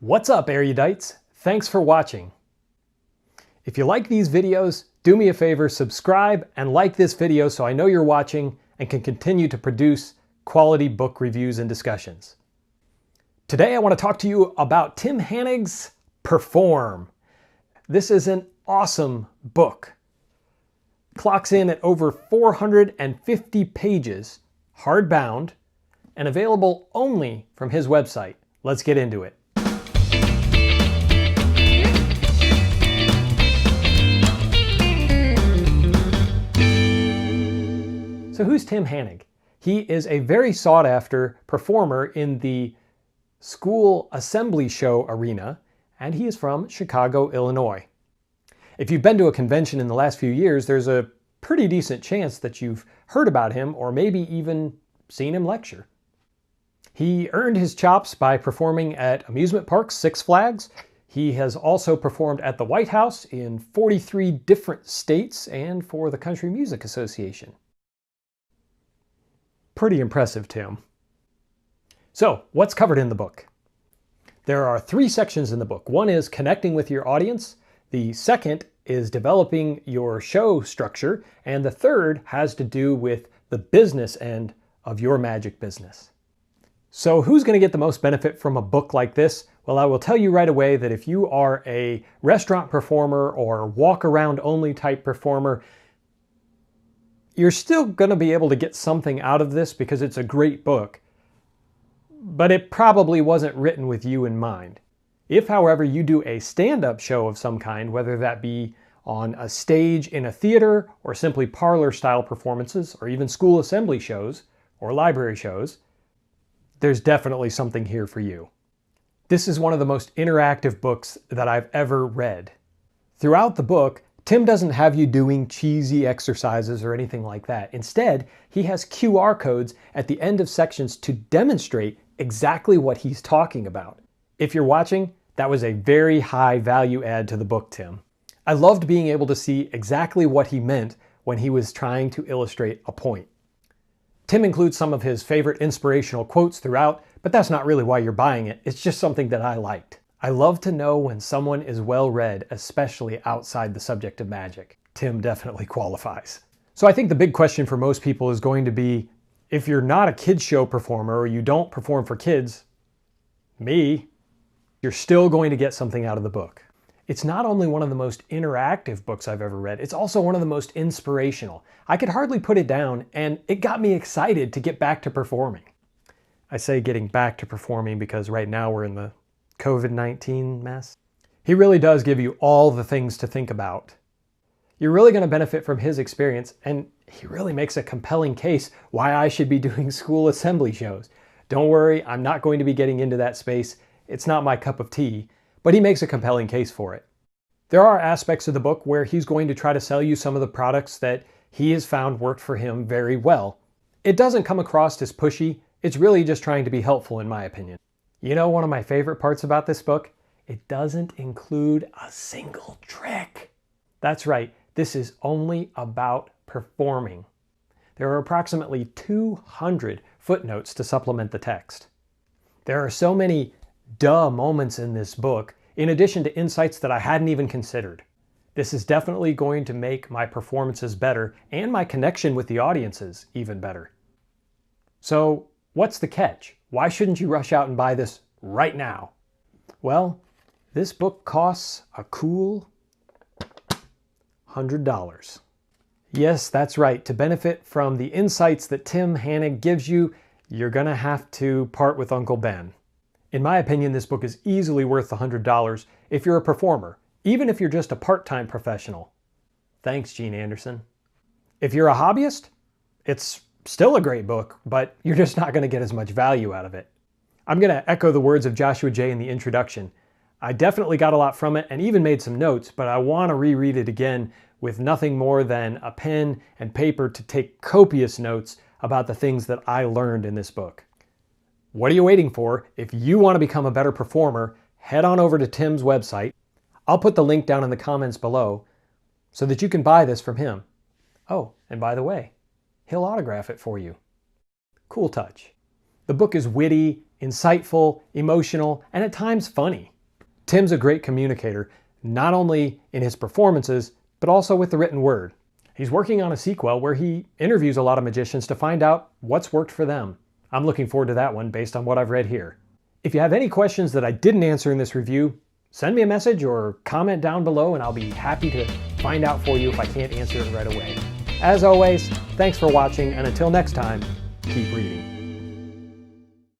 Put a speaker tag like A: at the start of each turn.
A: What's up, erudites? Thanks for watching. If you like these videos, do me a favor, subscribe and like this video so I know you're watching and can continue to produce quality book reviews and discussions. Today I want to talk to you about Tim Hannig's Perform. This is an awesome book. Clocks in at over 450 pages, hardbound, and available only from his website. Let's get into it. So who's Tim Hannig? He is a very sought-after performer in the school assembly show arena, and he is from Chicago, Illinois. If you've been to a convention in the last few years, there's a pretty decent chance that you've heard about him or maybe even seen him lecture. He earned his chops by performing at amusement parks, Six Flags. He has also performed at the White House in 43 different states and for the Country Music Association. Pretty impressive, Tim. So, what's covered in the book? There are 3 sections in the book. One is connecting with your audience. The second is developing your show structure. And the third has to do with the business end of your magic business. So who's going to get the most benefit from a book like this? Well, I will tell you right away that if you are a restaurant performer or walk-around only type performer, you're still going to be able to get something out of this because it's a great book, but it probably wasn't written with you in mind. If, however, you do a stand-up show of some kind, whether that be on a stage in a theater or simply parlor-style performances or even school assembly shows or library shows, there's definitely something here for you. This is one of the most interactive books that I've ever read. Throughout the book, Tim doesn't have you doing cheesy exercises or anything like that. Instead, he has QR codes at the end of sections to demonstrate exactly what he's talking about. If you're watching, that was a very high value add to the book, Tim. I loved being able to see exactly what he meant when he was trying to illustrate a point. Tim includes some of his favorite inspirational quotes throughout, but that's not really why you're buying it. It's just something that I liked. I love to know when someone is well-read, especially outside the subject of magic. Tim definitely qualifies. So I think the big question for most people is going to be, if you're not a kids show performer or you don't perform for kids, me, you're still going to get something out of the book. It's not only one of the most interactive books I've ever read, it's also one of the most inspirational. I could hardly put it down, and it got me excited to get back to performing. I say getting back to performing because right now we're in the COVID-19 mess. He really does give you all the things to think about. You're really going to benefit from his experience, and he really makes a compelling case why I should be doing school assembly shows. Don't worry, I'm not going to be getting into that space. It's not my cup of tea, but he makes a compelling case for it. There are aspects of the book where he's going to try to sell you some of the products that he has found worked for him very well. It doesn't come across as pushy. It's really just trying to be helpful, in my opinion. You know, one of my favorite parts about this book? It doesn't include a single trick. That's right, this is only about performing. There are approximately 200 footnotes to supplement the text. There are so many duh moments in this book, in addition to insights that I hadn't even considered. This is definitely going to make my performances better and my connection with the audiences even better. So, what's the catch? Why shouldn't you rush out and buy this right now? Well, this book costs a cool $100. Yes, that's right. To benefit from the insights that Tim Hannig gives you, you're going to have to part with Uncle Ben. In my opinion, this book is easily worth the $100 if you're a performer, even if you're just a part-time professional. Thanks, Gene Anderson. If you're a hobbyist, it's still a great book, but you're just not going to get as much value out of it. I'm going to echo the words of Joshua J. in the introduction. I definitely got a lot from it and even made some notes, but I want to reread it again with nothing more than a pen and paper to take copious notes about the things that I learned in this book. What are you waiting for? If you want to become a better performer, head on over to Tim's website. I'll put the link down in the comments below so that you can buy this from him. Oh, and by the way, he'll autograph it for you. Cool touch. The book is witty, insightful, emotional, and at times funny. Tim's a great communicator, not only in his performances, but also with the written word. He's working on a sequel where he interviews a lot of magicians to find out what's worked for them. I'm looking forward to that one based on what I've read here. If you have any questions that I didn't answer in this review, send me a message or comment down below and I'll be happy to find out for you if I can't answer it right away. As always, thanks for watching, and until next time, keep reading.